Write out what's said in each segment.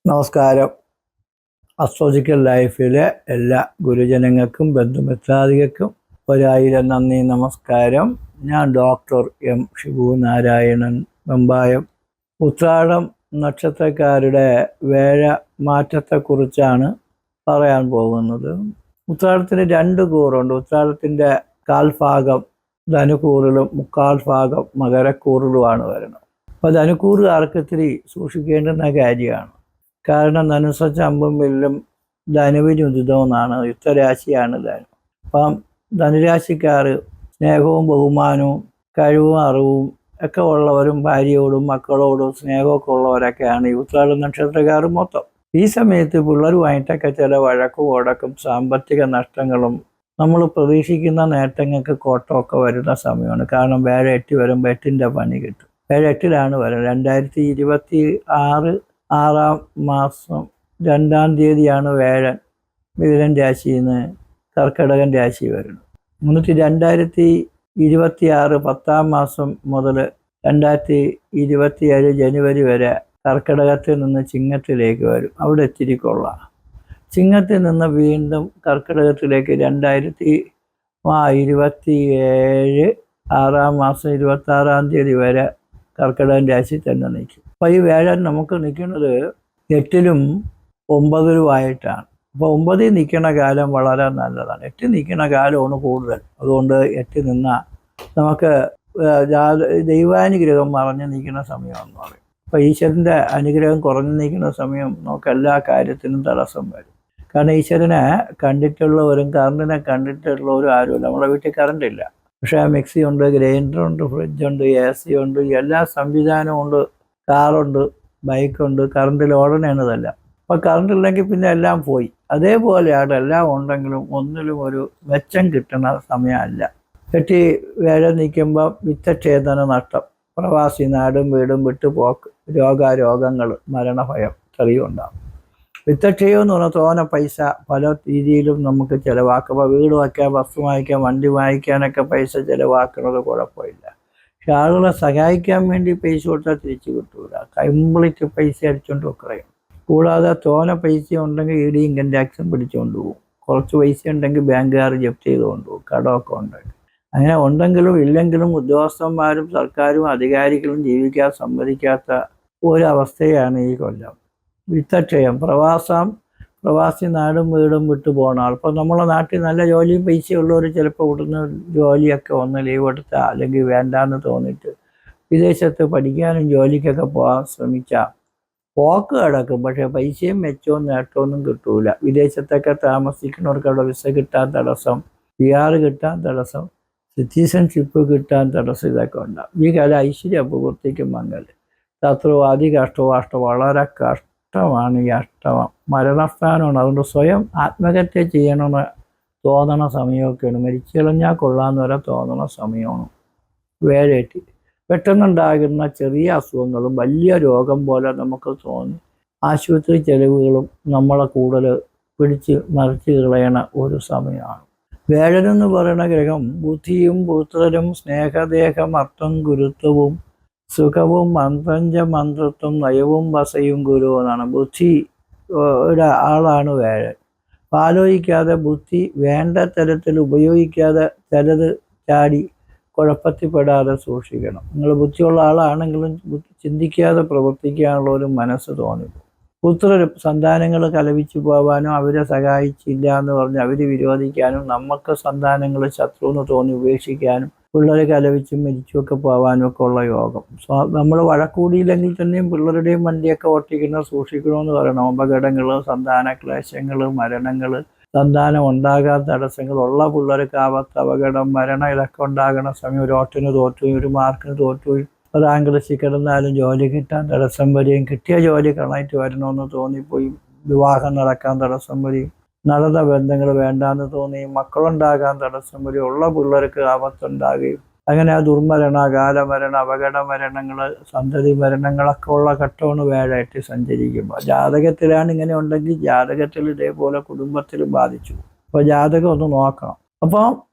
നമസ്കാരം. അസ്ട്രോളജിക്കൽ ലൈഫിലെ എല്ലാ ഗുരുജനങ്ങൾക്കും ബന്ധുമിത്രാദികൾക്കും 1000 നന്ദി, നമസ്കാരം. ഞാൻ ഡോക്ടർ എം ഷിബു നാരായണൻ, വെമ്പായം. ഉത്രാടം നക്ഷത്രക്കാരുടെ വേഴ മാറ്റത്തെക്കുറിച്ചാണ് പറയാൻ പോകുന്നത്. ഉത്രാടത്തിന് 2 കൂറുണ്ട്. ഉത്രാടത്തിൻ്റെ കാൽഭാഗം ധനുക്കൂറിലും 3/4 ഭാഗം മകരക്കൂറിലുമാണ് വരുന്നത്. അപ്പോൾ ധനുക്കൂറുകാർക്ക് ഇത്തിരി സൂക്ഷിക്കേണ്ടുന്ന കാര്യമാണ്. കാരണം ധനുസ്സ അമ്പും വില്ലും ധനുവിന് ഉദിതമെന്നാണ്. യുക്തരാശിയാണ് ധനു. അപ്പം ധനുരാശിക്കാർ സ്നേഹവും ബഹുമാനവും കഴിവും അറിവും ഒക്കെ ഉള്ളവരും ഭാര്യയോടും മക്കളോടും സ്നേഹമൊക്കെ ഉള്ളവരൊക്കെയാണ് ഈ ഉത്രാട നക്ഷത്രക്കാർ മൊത്തം. ഈ സമയത്ത് പിള്ളേരുമായിട്ടൊക്കെ ചില വഴക്കും ഉടക്കും സാമ്പത്തിക നഷ്ടങ്ങളും നമ്മൾ പ്രതീക്ഷിക്കുന്ന നേട്ടങ്ങൾക്ക് കോട്ടമൊക്കെ വരുന്ന സമയമാണ്. കാരണം വേഴ 8 വരുമ്പോൾ 8ൻ്റെ പണി കിട്ടും. വേഴ 8ലാണ് വരുന്നത്. 2026 6-ാം മാസം 2-ാം തീയതിയാണ് വേഴൻ മിഥുനൻ രാശിയിൽ നിന്ന് കർക്കിടകൻ രാശി വരുന്നത്. എന്നിട്ട് 2026 10-ാം മാസം മുതൽ 2027 ജനുവരി വരെ കർക്കിടകത്തിൽ നിന്ന് ചിങ്ങത്തിലേക്ക് വരും. അവിടെ ഇത്തിരി കൊള്ളാം. ചിങ്ങത്തിൽ നിന്ന് വീണ്ടും കർക്കിടകത്തിലേക്ക് 2027 6-ാം മാസം 26-ാം തീയതി വരെ കർക്കിടകൻ രാശി തന്നെ നിൽക്കും. അപ്പോൾ ഈ വേഴൻ നമുക്ക് നിൽക്കുന്നത് 8-ലും 9-ലും ആയിട്ടാണ്. അപ്പോൾ 9-ൽ നിൽക്കുന്ന കാലം വളരെ നല്ലതാണ്. 8 നിൽക്കുന്ന കാലമാണ് കൂടുതൽ. അതുകൊണ്ട് 8 നിന്നാൽ നമുക്ക് ദൈവാനുഗ്രഹം മറഞ്ഞു നിൽക്കുന്ന സമയമെന്ന് പറയും. അപ്പോൾ ഈശ്വരൻ്റെ അനുഗ്രഹം കുറഞ്ഞു നിൽക്കുന്ന സമയം നമുക്ക് എല്ലാ കാര്യത്തിനും തടസ്സം വരും. കാരണം ഈശ്വരനെ കണ്ടിട്ടുള്ളവരും കറണ്ടിനെ കണ്ടിട്ടുള്ളവരും ആരുമില്ല. നമ്മുടെ വീട്ടിൽ കറണ്ടില്ല, പക്ഷേ മിക്സി ഉണ്ട്, ഗ്രൈൻഡറുണ്ട്, ഫ്രിഡ്ജുണ്ട്, AC ഉണ്ട്, എല്ലാ സംവിധാനവും ഉണ്ട്, കാറുണ്ട്, ബൈക്കുണ്ട്. കറണ്ടിൽ ഓടണേണ്ടതല്ല. അപ്പോൾ കറണ്ടില്ലെങ്കിൽ പിന്നെ എല്ലാം പോയി. അതേപോലെയാണ് എല്ലാം ഉണ്ടെങ്കിലും ഒന്നിലും ഒരു മെച്ചം കിട്ടുന്ന സമയമല്ല. കെട്ടി വേഴ നിൽക്കുമ്പോൾ വിത്തക്ഷേദന നഷ്ടം, പ്രവാസി നാടും വീടും വിട്ടുപോക്ക്, രോഗങ്ങൾ, മരണഭയം ചെറിയ ഉണ്ടാകും. വിത്തക്ഷയം എന്ന് പറഞ്ഞാൽ തോനെ പൈസ പല രീതിയിലും നമുക്ക് ചിലവാക്കുമ്പോൾ വീട് വയ്ക്കാൻ, വസ്തു വാങ്ങിക്കാൻ, വണ്ടി വാങ്ങിക്കാനൊക്കെ പൈസ ചിലവാക്കുന്നത് കുഴപ്പമില്ല. പക്ഷെ ആളുകളെ സഹായിക്കാൻ വേണ്ടി പൈസ കൊടുത്താൽ തിരിച്ചു കിട്ടൂല. കംപ്ലീറ്റ് പൈസ അടിച്ചുകൊണ്ട് വെക്കുകയും. കൂടാതെ തോനെ പൈസ ഉണ്ടെങ്കിൽ ED ഇൻകം ടാക്സും പിടിച്ചുകൊണ്ട് പോകും. കുറച്ച് പൈസ ഉണ്ടെങ്കിൽ ബാങ്കുകാർ ജപ്തി ചെയ്തുകൊണ്ട് പോകും. കടമൊക്കെ ഉണ്ടെങ്കിൽ. അങ്ങനെ ഉണ്ടെങ്കിലും ഇല്ലെങ്കിലും ഉദ്യോഗസ്ഥന്മാരും സർക്കാരും അധികാരികളും ജീവിക്കാൻ സമ്മതിക്കാത്ത ഒരവസ്ഥയാണ് ഈ കൊല്ലം. വിത്തക്ഷയം, പ്രവാസി നാടും വീടും വിട്ടു പോകുന്ന ആൾ. ഇപ്പോൾ നമ്മളെ നാട്ടിൽ നല്ല ജോലിയും പൈസയുള്ളവർ ചിലപ്പോൾ ഇവിടുന്ന് ജോലിയൊക്കെ ഒന്ന് ലീവ് എടുത്താൽ അല്ലെങ്കിൽ വേണ്ടാന്ന് തോന്നിയിട്ട് വിദേശത്ത് പഠിക്കാനും ജോലിക്കൊക്കെ പോകാൻ ശ്രമിച്ചാൽ പോക്ക് കിടക്കും. പക്ഷേ പൈസയും മെച്ചവും നേട്ടമൊന്നും കിട്ടൂല. വിദേശത്തൊക്കെ താമസിക്കുന്നവർക്ക് അവിടെ വിസ കിട്ടാൻ തടസ്സം, PR കിട്ടാൻ തടസ്സം, സിറ്റിസൺഷിപ്പ് കിട്ടാൻ തടസ്സം, ഇതൊക്കെ ഉണ്ടാകും. ഈ കാലം ഐശ്വര്യ പൂർത്തിക്കും മംഗൽ ശത്രു അധികഷ്ടവും വളരെ കഷ്ടമാണ് ഈ അഷ്ടമം. മരണസ്ഥാനമാണ്. അതുകൊണ്ട് സ്വയം ആത്മഹത്യ ചെയ്യണമെന്ന് തോന്നണ സമയമൊക്കെയാണ്. മരിച്ചു കളഞ്ഞാൽ കൊള്ളാമെന്ന് വരെ തോന്നണ സമയമാണ് വേഴേറ്റി. പെട്ടെന്നുണ്ടാകുന്ന ചെറിയ അസുഖങ്ങളും വലിയ രോഗം പോലെ നമുക്ക് തോന്നി ആശുപത്രി ചെലവുകളും നമ്മളെ കൂടുതൽ പിടിച്ച് മറിച്ച് കളയണ ഒരു സമയമാണ്. വേഴനെന്ന് പറയുന്ന ഗ്രഹം ബുദ്ധിയും പുത്രരും സ്നേഹദേഹം അർത്ഥം ഗുരുത്വവും സുഖവും മന്ത്രത്വം നയവും വസയും ഗുരു എന്നാണ്. ബുദ്ധിയുടെ ആളാണ് വേഴൻ. ആലോചിക്കാതെ ബുദ്ധി വേണ്ട തരത്തിൽ ഉപയോഗിക്കാതെ ചിലത് ചാടി കുഴപ്പത്തിൽപ്പെടാതെ സൂക്ഷിക്കണം. നിങ്ങൾ ബുദ്ധിയുള്ള ആളാണെങ്കിലും ചിന്തിക്കാതെ പ്രവർത്തിക്കാനുള്ള ഒരു മനസ്സ് തോന്നിപ്പോ. പുത്രരും സന്താനങ്ങൾ കലപിച്ചു പോകാനും അവരെ സഹായിച്ചില്ല എന്ന് പറഞ്ഞ് അവർ വിരോധിക്കാനും നമുക്ക് സന്താനങ്ങൾ ശത്രു എന്ന് തോന്നി ഉപേക്ഷിക്കാനും പിള്ളേരെ കലപിച്ചും മരിച്ചുമൊക്കെ പോകാനും ഒക്കെ ഉള്ള യോഗം. നമ്മൾ വഴക്കൂടിയില്ലെങ്കിൽ തന്നെയും പിള്ളേരുടെയും വണ്ടിയൊക്കെ ഓട്ടിക്കുന്നത് സൂക്ഷിക്കണമെന്ന് പറയണം. അപകടങ്ങൾ, സന്താന ക്ലേശങ്ങൾ, മരണങ്ങൾ, സന്താനം ഉണ്ടാകാൻ തടസ്സങ്ങൾ, ഉള്ള പിള്ളേർക്ക് ആപത്ത്, അപകടം, മരണം ഇതൊക്കെ ഉണ്ടാകുന്ന സമയം. ഒരു ഓട്ടിന് തോറ്റുപോയി, ഒരു മാർക്കിന് തോറ്റുപോയി, ഒരാംഗ്ലസിൽ കിടന്നാലും ജോലി കിട്ടാൻ തടസ്സം വരികയും കിട്ടിയ ജോലി കളഞ്ഞിട്ട് വരണമെന്ന് തോന്നിപ്പോയി വിവാഹം നടക്കാൻ തടസ്സം വരികയും നടന്ന ബന്ധങ്ങൾ വേണ്ടാന്ന് തോന്നി മക്കളുണ്ടാകാൻ തടസ്സം വരികയും ഉള്ള പിള്ളേർക്ക് ആപത്തുണ്ടാകുകയും അങ്ങനെ ആ ദുർമരണ, കാലമരണ, അപകട മരണങ്ങൾ, സന്തതി മരണങ്ങളൊക്കെ ഉള്ള ഘട്ടമാണ് വേഴായിട്ട് സഞ്ചരിക്കുമ്പോൾ. ജാതകത്തിലാണ് ഇങ്ങനെ ഉണ്ടെങ്കിൽ ജാതകത്തിൽ ഇതേപോലെ കുടുംബത്തിൽ ബാധിച്ചു. അപ്പോൾ ജാതകം ഒന്ന് നോക്കണം. അപ്പോൾ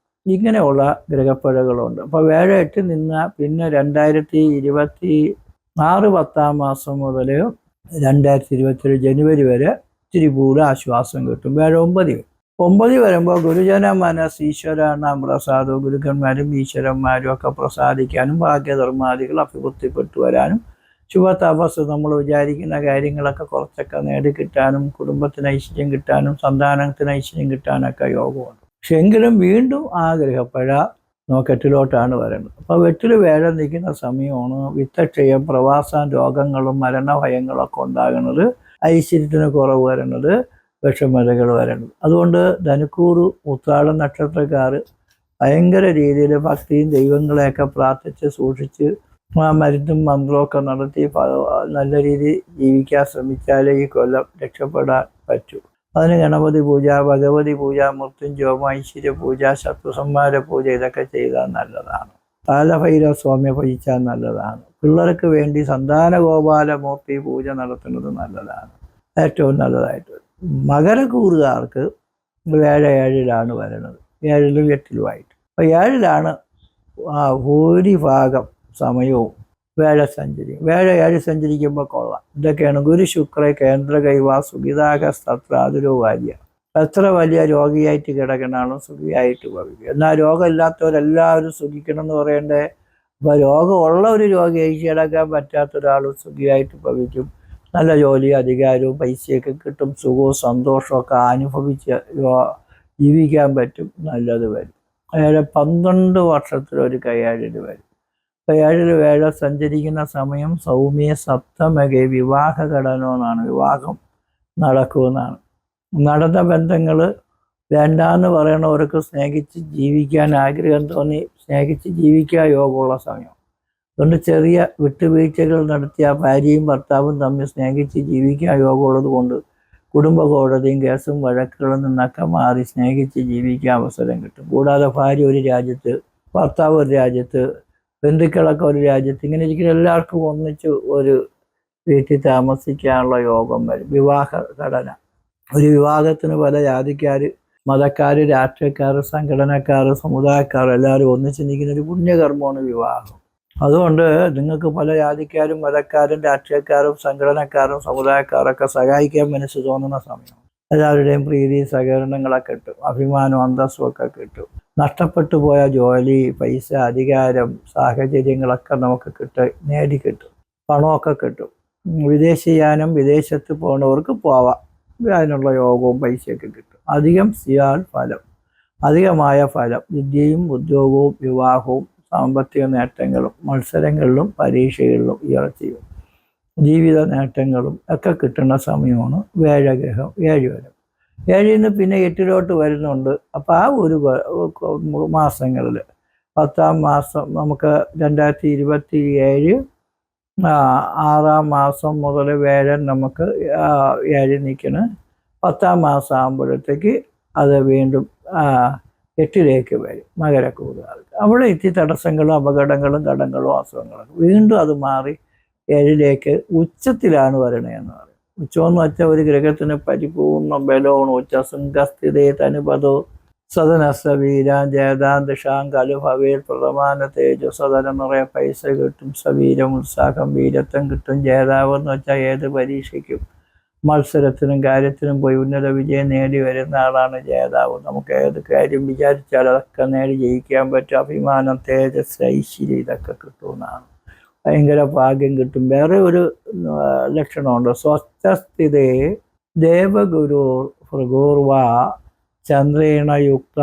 ഇങ്ങനെയുള്ള ഗ്രഹപ്പിഴകളുണ്ട്. അപ്പോൾ വേഴായിട്ട് നിന്നാൽ പിന്നെ 2026 10-ാം മാസം മുതൽ 2027 ജനുവരി വരെ ഇത്തിരി കൂടെ ആശ്വാസം കിട്ടും. വ്യാഴം 9 വരുമ്പോൾ ഗുരുജന മനസ് ഈശ്വരാണാം പ്രസാദവും ഗുരുക്കന്മാരും ഈശ്വരന്മാരും ഒക്കെ പ്രസാദിക്കാനും ഭാഗ്യധർമാദികൾ അഭിവൃദ്ധിപ്പെട്ടു വരാനും ശുഭതപസ് നമ്മൾ വിചാരിക്കുന്ന കാര്യങ്ങളൊക്കെ കുറച്ചൊക്കെ നേടിക്കിട്ടാനും കുടുംബത്തിന് ഐശ്വര്യം കിട്ടാനും സന്താനത്തിന് ഐശ്വര്യം കിട്ടാനൊക്കെ യോഗമുണ്ട്. പക്ഷെ എങ്കിലും വീണ്ടും ആഗ്രഹപ്പഴ എട്ടിലോട്ടാണ് വരുന്നത്. അപ്പോൾ വെട്ടിൽ വേഴം നിൽക്കുന്ന സമയമാണ് വിത്തക്ഷയം പ്രവാസം രോഗങ്ങളും മരണഭയങ്ങളൊക്കെ ഉണ്ടാകുന്നത്, ഐശ്വര്യത്തിന് കുറവ് വരുന്നത്, വിഷമതകൾ വരുന്നത്. അതുകൊണ്ട് ധനുക്കൂറ് ഉത്രാടം നക്ഷത്രക്കാർ ഭയങ്കര രീതിയിൽ ഭക്തിയും ദൈവങ്ങളെയൊക്കെ പ്രാർത്ഥിച്ച് സൂക്ഷിച്ച് മരുന്നും മന്ത്രമൊക്കെ നടത്തി നല്ല രീതിയിൽ ജീവിക്കാൻ ശ്രമിച്ചാലേ ഈ കൊല്ലം രക്ഷപ്പെടാൻ പറ്റൂ. അതിന് ഗണപതി പൂജ, ഭഗവതി പൂജ, മൃത്യുഞ്ജോമ, ഐശ്വര്യ പൂജ, ശത്രുസംഹാര പൂജ ഇതൊക്കെ ചെയ്താൽ നല്ലതാണ്. കാലഭൈരവ സ്വാമിയെ ഭജിച്ചാൽ നല്ലതാണ്. പിള്ളേർക്ക് വേണ്ടി സന്താന ഗോപാലമൂർത്തി പൂജ നടത്തുന്നത് നല്ലതാണ്, ഏറ്റവും നല്ലതായിട്ട്. മകരക്കൂറുകാർക്ക് വ്യാഴം 7-ലാണ് വരുന്നത്, 7-ലും 8-ലുമായിട്ട്. അപ്പോൾ 7-ലാണ് ഭൂരിഭാഗം സമയവും വ്യാഴ 7 സഞ്ചരിക്കുമ്പോൾ കൊള്ളാം. ഇതൊക്കെയാണ് ഗുരു ശുക്ര കേന്ദ്ര കൈവാ സുഖിതാക സത്രാതുരോ വാര്യ. എത്ര വലിയ രോഗിയായിട്ട് കിടക്കണാലും സുഖിയായിട്ട് ഭവിക്കും. എന്നാൽ രോഗമില്ലാത്തവരെല്ലാവരും സുഖിക്കണം എന്ന് പറയണ്ടേ? അപ്പോൾ രോഗമുള്ള ഒരു രോഗി അയച്ചു കിടക്കാൻ പറ്റാത്ത ഒരാൾ സുഖിയായിട്ട് ഭവിക്കും. നല്ല ജോലി, അധികാരവും പൈസയൊക്കെ കിട്ടും, സുഖവും സന്തോഷവും ഒക്കെ അനുഭവിച്ച് ജീവിക്കാൻ പറ്റും, നല്ലത് വരും. 12 വർഷത്തിലൊരു കൈയാഴിന് വരും. 7-ൽ വേഴ സഞ്ചരിക്കുന്ന സമയം സൗമ്യ സപ്തമകെ വിവാഹ ഘടനമെന്നാണ്, വിവാഹം നടക്കുമെന്നാണ്. നടന്ന ബന്ധങ്ങൾ വേണ്ടാന്ന് പറയണവർക്ക് സ്നേഹിച്ച് ജീവിക്കാൻ ആഗ്രഹം തോന്നി സ്നേഹിച്ച് ജീവിക്കാൻ യോഗമുള്ള സമയം. അതുകൊണ്ട് ചെറിയ വിട്ടുവീഴ്ചകൾ നടത്തിയ ഭാര്യയും ഭർത്താവും തമ്മിൽ സ്നേഹിച്ച് ജീവിക്കാൻ യോഗമുള്ളത് കൊണ്ട് കുടുംബ കോടതിയും കേസും വഴക്കുകളിൽ നിന്നൊക്കെ മാറി സ്നേഹിച്ച് ജീവിക്കാൻ അവസരം കിട്ടും. കൂടാതെ ഭാര്യ ഒരു രാജ്യത്ത്, ഭർത്താവ് ഒരു രാജ്യത്ത്, ബന്ധുക്കളൊക്കെ ഒരു രാജ്യത്ത്, ഇങ്ങനെ ഇരിക്കുന്ന എല്ലാവർക്കും ഒന്നിച്ച് ഒരു വീട്ടിൽ താമസിക്കാനുള്ള യോഗം വരും. വിവാഹ ഘടന, ഒരു വിവാഹത്തിന് പല ജാതിക്കാർ, മതക്കാർ, രാഷ്ട്രീയക്കാർ, സംഘടനക്കാർ, സമുദായക്കാർ എല്ലാവരും ഒന്നിച്ച് നിൽക്കുന്ന ഒരു പുണ്യകർമ്മമാണ് വിവാഹം. അതുകൊണ്ട് നിങ്ങൾക്ക് പല ജാതിക്കാരും മതക്കാരും രാഷ്ട്രീയക്കാരും സംഘടനക്കാരും സമുദായക്കാരൊക്കെ സഹായിക്കാൻ മനസ്സ് തോന്നുന്ന സമയം. എല്ലാവരുടെയും പ്രീതി സഹകരണങ്ങളൊക്കെ കിട്ടും, അഭിമാനം അന്തസ്സും ഒക്കെ കിട്ടും. നഷ്ടപ്പെട്ടു പോയ ജോലി, പൈസ, അധികാരം, സാഹചര്യങ്ങളൊക്കെ നമുക്ക് നേടിക്കിട്ടും. പണമൊക്കെ കിട്ടും. വിദേശയാനം, വിദേശത്ത് പോകുന്നവർക്ക് പോവാം, അതിനുള്ള യോഗവും പൈസയൊക്കെ കിട്ടും. അധികം സിയാൽ ഫലം, അധികമായ ഫലം, വിദ്യയും ഉദ്യോഗവും വിവാഹവും സാമ്പത്തിക നേട്ടങ്ങളും മത്സരങ്ങളിലും പരീക്ഷകളിലും ഉയർച്ചയും ജീവിത നേട്ടങ്ങളും ഒക്കെ കിട്ടുന്ന സമയമാണ് വ്യാഴഗ്രഹം 7 വരെ. 7-ന് പിന്നെ 8-ലോട്ട് വരുന്നുണ്ട്. അപ്പോൾ ആ ഒരു മാസങ്ങളിൽ 10-ാം മാസം നമുക്ക് 2027 6-ാം മാസം മുതൽ വേഴൻ നമുക്ക് 7 നിൽക്കണ്. 10-ാം മാസം ആകുമ്പോഴത്തേക്ക് അത് വീണ്ടും 8-ലേക്ക് വരും മകരക്കൂറുകാർക്ക്. അവിടെ എത്തി തടസ്സങ്ങളും അപകടങ്ങളും കടങ്ങളും അസുഖങ്ങളും വീണ്ടും അത് മാറി 7-ലേക്ക് ഉച്ചത്തിലാണ് വരണതെന്ന് പറയും. ഉച്ചമെന്ന് വെച്ചാൽ ഒരു ഗ്രഹത്തിന് പരിപൂർണ്ണ ബലമാണ്. ഉച്ചസംഘസ്ഥിതേ തനുപതോ സദനസവീരാൻ ജയതാൻ ദിഷാം കലു ഭവേൽ പ്രഥമാന തേജോ സദനം നിറയെ പൈസ കിട്ടും, സവീരം ഉത്സാഹം വീരത്വം കിട്ടും. ജേതാവ് എന്ന് വെച്ചാൽ ഏത് പരീക്ഷയ്ക്കും മത്സരത്തിനും കാര്യത്തിനും പോയി ഉന്നത വിജയം നേടി വരുന്ന ആളാണ് ജേതാവ്. നമുക്ക് ഏത് കാര്യം വിചാരിച്ചാൽ അതൊക്കെ നേടി ജയിക്കാൻ പറ്റും. അഭിമാനം, തേജസ്, ഐശ്വര്യം ഇതൊക്കെ കിട്ടുമെന്നാണ്. ഭയങ്കര ഭാഗ്യം കിട്ടും. വേറെ ഒരു ലക്ഷണമുണ്ട്. സ്വസ്ഥസ്ഥിതേ ദേവഗുരു ഭൃഗൂർവ ചന്ദ്രേണ യുക്ത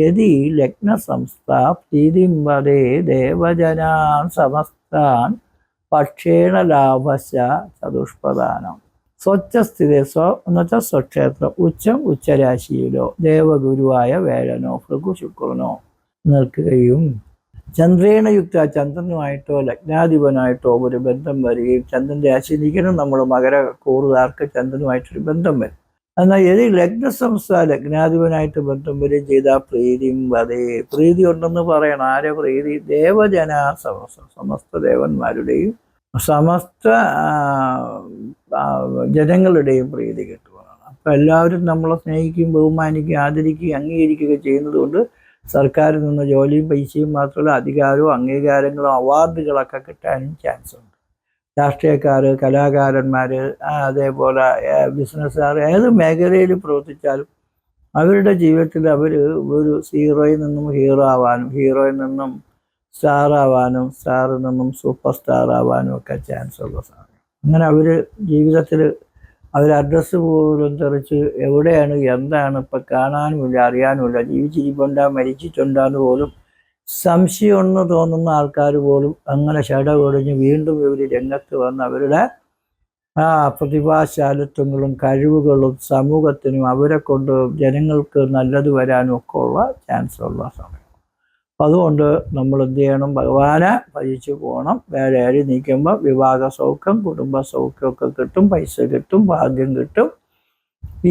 യതി ലഗ്നസംസ്ഥ പ്രീതിംബദേ ദേവജനാൻ സമസ്താൻ പക്ഷേണ ലാഭശ ചതുഷ്പദാനം. സ്വച്ഛസ്ഥിതി, എന്ന് വെച്ചാൽ സ്വക്ഷേത്രം, ഉച്ചം ഉച്ചരാശിയിലോ ദേവഗുരുവായ വേഴനോ ഭൃഗു ശുക്രനോ നിൽക്കുകയും ചന്ദ്രേണ യുക്ത ചന്ദ്രനുമായിട്ടോ ലഗ്നാധിപനായിട്ടോ ഒരു ബന്ധം വരികയും, ചന്ദ്രൻ രാശി നിൽക്കണം നമ്മൾ മകരക്കൂറുകാർക്ക് ചന്ദ്രനുമായിട്ടൊരു ബന്ധം വരും. എന്നാൽ ഏത് ലഗ്നസംസ്ഥ ലഗ്നാധിപനായിട്ട് ബന്ധം വരികയും ചെയ്താൽ പ്രീതിയും അതേ പ്രീതി ഉണ്ടെന്ന് പറയണം. ആരെ പ്രീതി? ദേവജന സമസ്ത ദേവന്മാരുടെയും സമസ്ത ജനങ്ങളുടെയും പ്രീതി കിട്ടുന്നതാണ്. അപ്പം എല്ലാവരും നമ്മളെ സ്നേഹിക്കുകയും ബഹുമാനിക്കുകയും ആദരിക്കുകയും അംഗീകരിക്കുകയും ചെയ്യുന്നത് കൊണ്ട് സർക്കാരിൽ നിന്ന് ജോലിയും പൈസയും മാത്രമല്ല അധികാരവും അംഗീകാരങ്ങളും അവാർഡുകളൊക്കെ കിട്ടാനും ചാൻസ് ഉണ്ട്. രാഷ്ട്രീയക്കാർ, കലാകാരന്മാർ, അതേപോലെ ബിസിനസ്സുകാർ, ഏത് മേഖലയിൽ പ്രവർത്തിച്ചാലും അവരുടെ ജീവിതത്തിൽ അവർ ഒരു സീറോയിൽ നിന്നും ഹീറോ ആവാനും, ഹീറോയിൽ നിന്നും സ്റ്റാർ ആവാനും, സ്റ്റാറിൽ നിന്നും സൂപ്പർ സ്റ്റാർ ആവാനും ഒക്കെ ചാൻസ് ഉള്ള സാധനം. അങ്ങനെ അവർ ജീവിതത്തിൽ അവർ അഡ്രസ്സ് പോലും തെറിച്ച് എവിടെയാണ് എന്താണ് ഇപ്പം കാണാനുമില്ല, അറിയാനുമില്ല, ജീവിച്ചിരിപ്പുണ്ടാ മരിച്ചിട്ടുണ്ടാന്ന് പോലും സംശയമെന്ന് തോന്നുന്ന ആൾക്കാർ പോലും അങ്ങനെ ഒടിഞ്ഞ് വീണ്ടും ഇവർ രംഗത്ത് വന്ന് അവരുടെ പ്രതിഭാശാലിത്വങ്ങളും കഴിവുകളും സമൂഹത്തിനും അവരെ കൊണ്ട് ജനങ്ങൾക്ക് നല്ലത് വരാനും ഒക്കെ ഉള്ള ചാൻസ് ഉള്ള സമയം. അപ്പം അതുകൊണ്ട് നമ്മൾ എന്ത് ചെയ്യണം? ഭഗവാനെ ഭജിച്ചു പോകണം. വേറെ ആര് നിൽക്കുമ്പോൾ വിവാഹ സൗഖ്യം, കുടുംബ സൗഖ്യമൊക്കെ കിട്ടും, പൈസ കിട്ടും, ഭാഗ്യം കിട്ടും.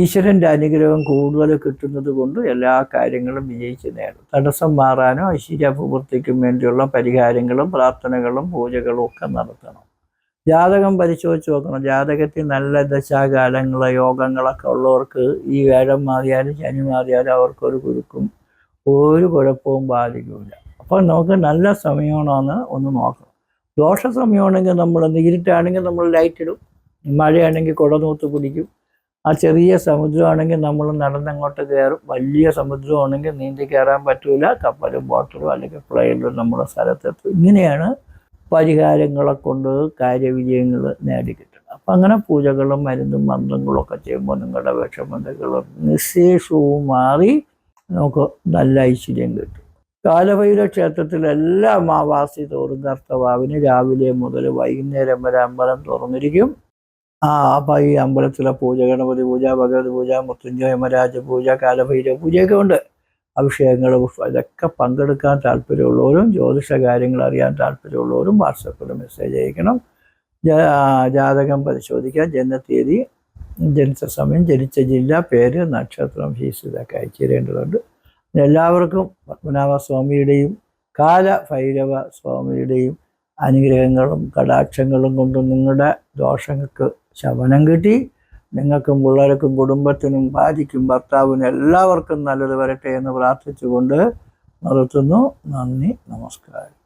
ഈശ്വരൻ്റെ അനുഗ്രഹം കൂടുതൽ കിട്ടുന്നത് കൊണ്ട് എല്ലാ കാര്യങ്ങളും വിജയിച്ച് നേടും. തടസ്സം മാറാനോ ഐശ്വര്യപൂർത്തിക്കും വേണ്ടിയുള്ള പരിഹാരങ്ങളും പ്രാർത്ഥനകളും പൂജകളും ഒക്കെ നടത്തണം. ജാതകം പരിശോധിച്ച് നോക്കണം. ജാതകത്തിൽ നല്ല ദശാകാലങ്ങൾ, യോഗങ്ങളൊക്കെ ഉള്ളവർക്ക് ഈ വ്യാഴം മാറിയാലും ശനി മാറിയാലും അവർക്കൊരു കുരുക്കും ഒരു കുഴപ്പവും ബാധിക്കില്ല. അപ്പോൾ നമുക്ക് നല്ല സമയമാണോന്ന് ഒന്ന് നോക്കണം. ദോഷ സമയമാണെങ്കിൽ നമ്മൾ ഇരുട്ടാണെങ്കിൽ നമ്മൾ ലൈറ്റ് ഇടും, മഴയാണെങ്കിൽ കുടനൂത്ത് പിടിക്കും. ആ ചെറിയ സമുദ്രമാണെങ്കിൽ നമ്മൾ നടന്നങ്ങോട്ട് കയറും. വലിയ സമുദ്രമാണെങ്കിൽ നീന്തി കയറാൻ പറ്റൂല. കപ്പലും ബോട്ടിലും അല്ലെങ്കിൽ പ്ലെയിനിലും നമ്മുടെ സ്ഥലത്തെത്തും. ഇങ്ങനെയാണ് പരിഹാരങ്ങളെ കൊണ്ട് കാര്യവിജയങ്ങൾ നേടിക്കിട്ടുന്നത്. അപ്പം അങ്ങനെ പൂജകളും മരുന്നും മന്ത്രങ്ങളും ഒക്കെ ചെയ്യുമ്പോൾ നിങ്ങളുടെ വിഷമതകളും നിശേഷവും മാറി നമുക്ക് നല്ല ഐശ്വര്യം കിട്ടും. കാലഭൈരവ ക്ഷേത്രത്തിൽ എല്ലാ അമാവാസി തോറും കർത്തവാവിന് രാവിലെ മുതൽ വൈകുന്നേരം വരെ അമ്പലം തുറന്നിരിക്കും. അപ്പം ഈ അമ്പലത്തിലെ പൂജ, ഗണപതി പൂജ, ഭഗവതി പൂജ, മൃത്യുഞ്ജയ യമരാജ പൂജ, കാലഭൈരവ പൂജയൊക്കെ ഉണ്ട്. അഭിഷേകങ്ങൾ, ഇതൊക്കെ പങ്കെടുക്കാൻ താല്പര്യമുള്ളവരും ജ്യോതിഷ കാര്യങ്ങൾ അറിയാൻ താല്പര്യമുള്ളവരും വാട്സപ്പിൽ മെസ്സേജ് അയക്കണം. ജാതകം പരിശോധിക്കാൻ ജനനത്തീയതി, ജനിച്ച സമയം, ജനിച്ച ജില്ല, പേര്, നക്ഷത്രം, ഫീസ് ഇതൊക്കെ അയച്ചു തരേണ്ടതുണ്ട്. എല്ലാവർക്കും പത്മനാഭസ്വാമിയുടെയും കാലഭൈരവ സ്വാമിയുടെയും അനുഗ്രഹങ്ങളും കടാക്ഷങ്ങളും കൊണ്ട് നിങ്ങളുടെ ദോഷങ്ങൾക്ക് ശമനം കിട്ടി. നിങ്ങൾക്കും പിള്ളേർക്കും കുടുംബത്തിനും ഭാര്യയ്ക്കും ഭർത്താവിനും എല്ലാവർക്കും നല്ലത് വരട്ടെ എന്ന് പ്രാർത്ഥിച്ചുകൊണ്ട് നിർത്തുന്നു. നന്ദി, നമസ്കാരം.